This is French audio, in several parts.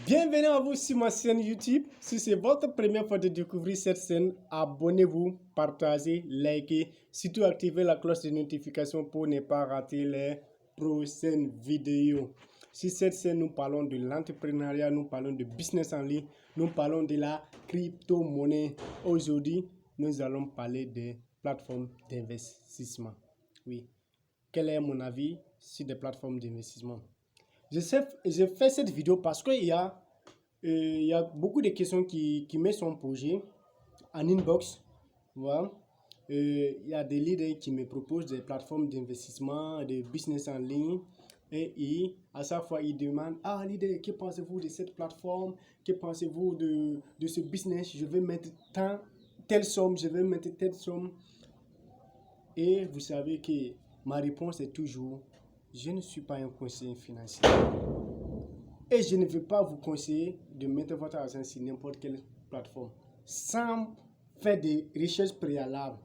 Bienvenue à vous sur ma chaîne YouTube. Si c'est votre première fois de découvrir cette chaîne, abonnez-vous, partagez, likez, surtout activez la cloche de notification pour ne pas rater les prochaines vidéos. Sur cette chaîne, nous parlons de l'entrepreneuriat, nous parlons de business en ligne, nous parlons de la crypto-monnaie. Aujourd'hui, nous allons parler des plateformes d'investissement. Oui, quel est mon avis sur des plateformes d'investissement? Je fais cette vidéo parce qu'il y a beaucoup de questions qui me sont posées en inbox. Voilà. Il y a des leaders qui me proposent des plateformes d'investissement, de business en ligne. Et à chaque fois, ils demandent: Ah, leader, que pensez-vous de cette plateforme? Que pensez-vous de ce business? Je vais mettre telle somme, je vais mettre telle somme. Et vous savez que ma réponse est toujours: je ne suis pas un conseiller financier. Et je ne vais pas vous conseiller de mettre votre argent sur n'importe quelle plateforme sans faire des recherches préalables.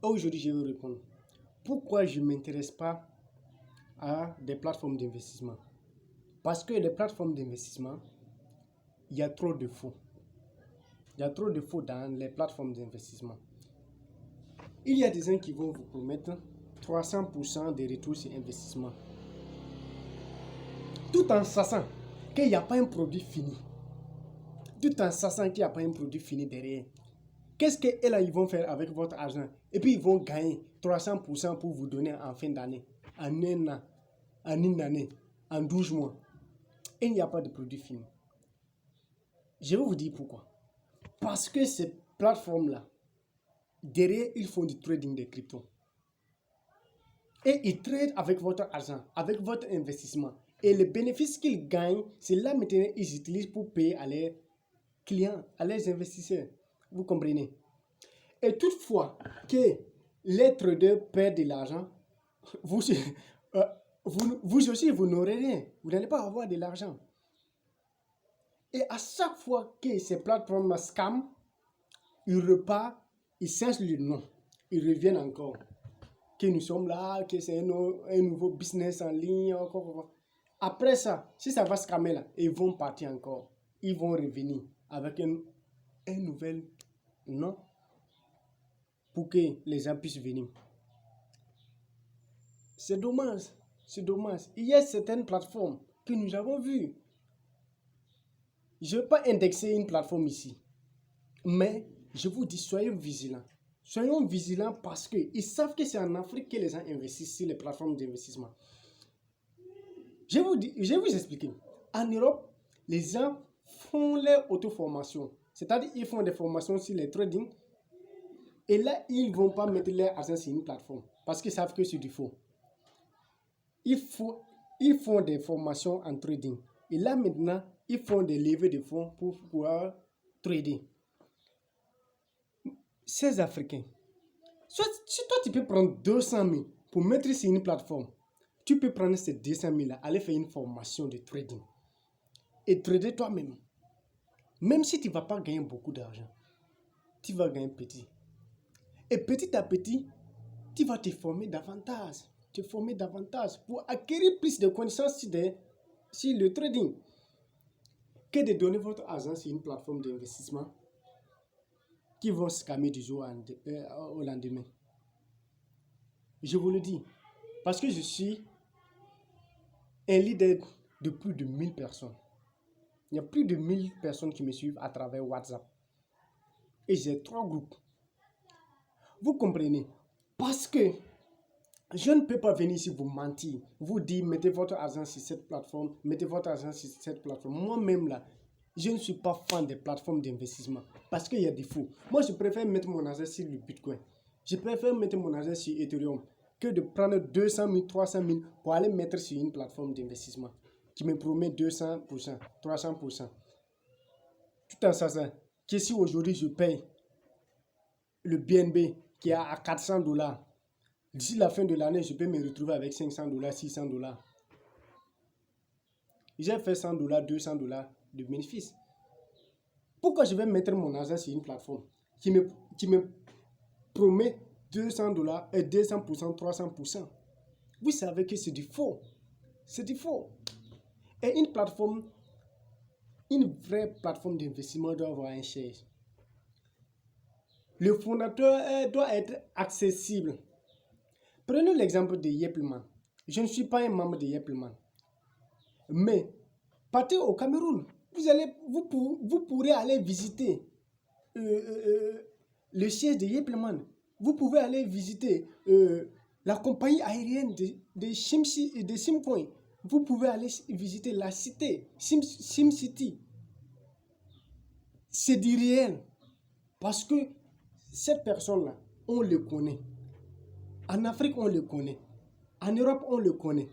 Aujourd'hui, je vais vous répondre. Pourquoi je ne m'intéresse pas à des plateformes d'investissement? Parce que les plateformes d'investissement, il y a trop de faux. Il y a trop de faux dans les plateformes d'investissement. Il y a des gens qui vont vous promettre 300% de retour sur investissement, tout en sachant qu'il n'y a pas un produit fini. Tout en sachant qu'il n'y a pas un produit fini derrière. Qu'est-ce qu'ils vont faire avec votre argent? Et puis ils vont gagner 300% pour vous donner en fin d'année, en un an, en une année, en 12 mois. Et il n'y a pas de produit fini. Je vais vous dire pourquoi. Parce que ces plateformes-là, derrière, ils font du trading de crypto. Et ils tradent avec votre argent, avec votre investissement. Et les bénéfices qu'ils gagnent, c'est là maintenant ils utilisent pour payer à leurs clients, à leurs investisseurs. Vous comprenez? Et toutefois que les traders perdent de l'argent, vous aussi, vous n'aurez rien. Vous n'allez pas avoir de l'argent. Et à chaque fois que ces plateformes scam, ils repartent, ils changent le nom. Ils reviennent encore. Que nous sommes là, que c'est un nouveau business en ligne. Encore. Après ça, si ça va scammer là, ils vont partir encore. Ils vont revenir avec un nouvel nom pour que les gens puissent venir. C'est dommage, c'est dommage. Il y a certaines plateformes que nous avons vues. Je ne vais pas indexer une plateforme ici, mais je vous dis, soyons vigilants. Soyons vigilants parce qu'ils savent que c'est en Afrique que les gens investissent sur les plateformes d'investissement. Je vais vous expliquer. En Europe, les gens font leur auto-formation. C'est-à-dire qu'ils font des formations sur les trading. Et là, ils ne vont pas mettre leur argent sur une plateforme parce qu'ils savent que c'est du faux. Ils font des formations en trading. Et là, maintenant, ils font des levées de fonds pour pouvoir trader. Ces Africains, si toi, tu peux prendre 200 000 pour mettre sur une plateforme, tu peux prendre ces 200 000 là, aller faire une formation de trading et trader toi-même. Même si tu ne vas pas gagner beaucoup d'argent, tu vas gagner petit. Et petit à petit, tu vas te former davantage. Pour acquérir plus de connaissances sur le trading que de donner votre argent sur une plateforme d'investissement qui vont scammer du jour au lendemain. Je vous le dis, parce que je suis un leader de plus de 1000 personnes. Il y a plus de 1000 personnes qui me suivent à travers WhatsApp. Et j'ai 3 groupes. Vous comprenez? Parce que je ne peux pas venir ici vous mentir, vous dire mettez votre argent sur cette plateforme, mettez votre argent sur cette plateforme. Moi-même là, je ne suis pas fan des plateformes d'investissement parce qu'il y a des faux. Moi, je préfère mettre mon argent sur le Bitcoin. Je préfère mettre mon argent sur Ethereum que de prendre 200 000, 300 000 pour aller mettre sur une plateforme d'investissement qui me promet 200%, 300%. Tout en sachant que si aujourd'hui je paye le BNB qui est à 400 $, d'ici la fin de l'année, je peux me retrouver avec 500 $, 600 $. J'ai fait 100 $, 200 $ de bénéfices. Pourquoi je vais mettre mon argent sur une plateforme qui me promet 200 $, 200%, 300%? Vous savez que c'est du faux. C'est du faux. Et une plateforme une vraie plateforme d'investissement doit avoir un share. Le fondateur doit être accessible. Prenons l'exemple de Yeppelman. Je ne suis pas un membre de Yeppelman. Mais, partez au Cameroun. Vous pourrez aller visiter le siège de Yeppelman. Vous pouvez aller visiter la compagnie aérienne de Simcoin. Vous pouvez aller visiter la cité, SimCity. C'est du réel. Parce que cette personne-là, on le connaît. En Afrique, on le connaît. En Europe, on le connaît.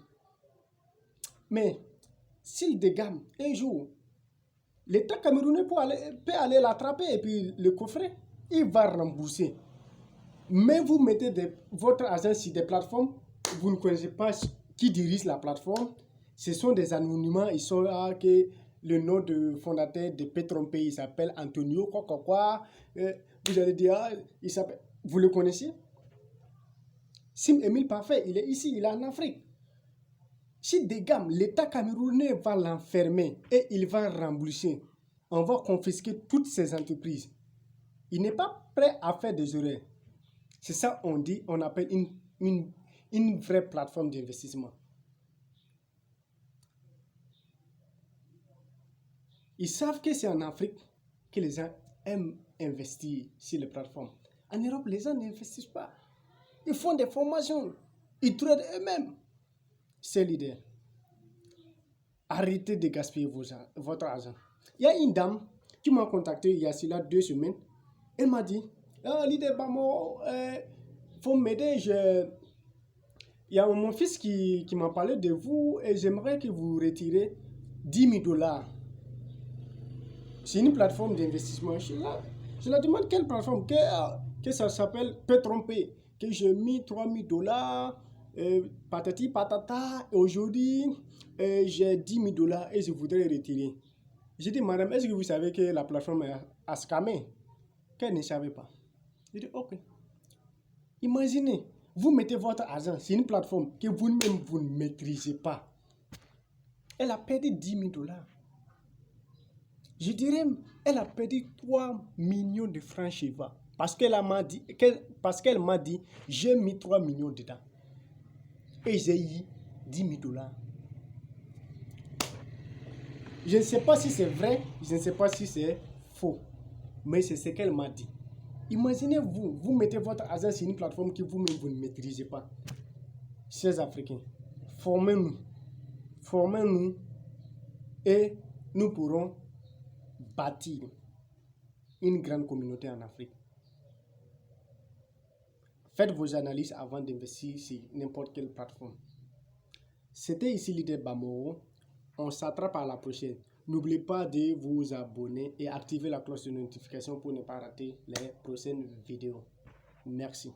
Mais s'il dégamme un jour, l'État camerounais peut aller l'attraper et puis le coffrer. Il va rembourser. Mais vous mettez votre argent sur des plateformes, vous ne connaissez pas qui dirige la plateforme. Ce sont des anonymats. Ils sont là que le nom de fondateur de Petronpay, il s'appelle Antonio quoi. Vous allez dire, il s'appelle. Vous le connaissez? Sim Emile Parfait, il est ici, il est en Afrique. Si des gammes, l'État camerounais va l'enfermer et il va rembourser. On va confisquer toutes ces entreprises. Il n'est pas prêt à faire des erreurs. C'est ça on appelle une vraie plateforme d'investissement. Ils savent que c'est en Afrique que les gens aiment investir sur les plateformes. En Europe, les gens n'investissent pas. Ils font des formations. Ils tradent eux-mêmes. C'est l'idée. Arrêtez de gaspiller votre argent. Il y a une dame qui m'a contacté il y a cela 2 semaines. Elle m'a dit, l'idée, faut m'aider. Il y a mon fils qui m'a parlé de vous et j'aimerais que vous retirez 10 000 $. C'est une plateforme d'investissement. Je la demande quelle plateforme, que ça s'appelle Petronpay, que j'ai mis 3 000 $, patati patata, et aujourd'hui j'ai 10 000 $ et je voudrais retirer. J'ai dit, madame, est-ce que vous savez que la plateforme a scammé? Qu'elle ne savait pas. J'ai dit, ok. Imaginez, vous mettez votre argent sur une plateforme que vous-même vous ne maîtrisez pas. Elle a perdu 10 000 $. Je dirais, elle a perdu 3 millions de francs CFA. Parce qu'elle m'a dit, j'ai mis 3 millions dedans. Et j'ai eu 10 000 $. Je ne sais pas si c'est vrai, je ne sais pas si c'est faux. Mais c'est ce qu'elle m'a dit. Imaginez-vous, vous mettez votre argent sur une plateforme que vous-même vous ne maîtrisez pas. Chers Africains, formez-nous. Formez-nous et nous pourrons bâtir une grande communauté en Afrique. Faites vos analyses avant d'investir sur n'importe quelle plateforme. C'était ici l'idée Bamoro. On s'attrape à la prochaine. N'oubliez pas de vous abonner et activer la cloche de notification pour ne pas rater les prochaines vidéos. Merci.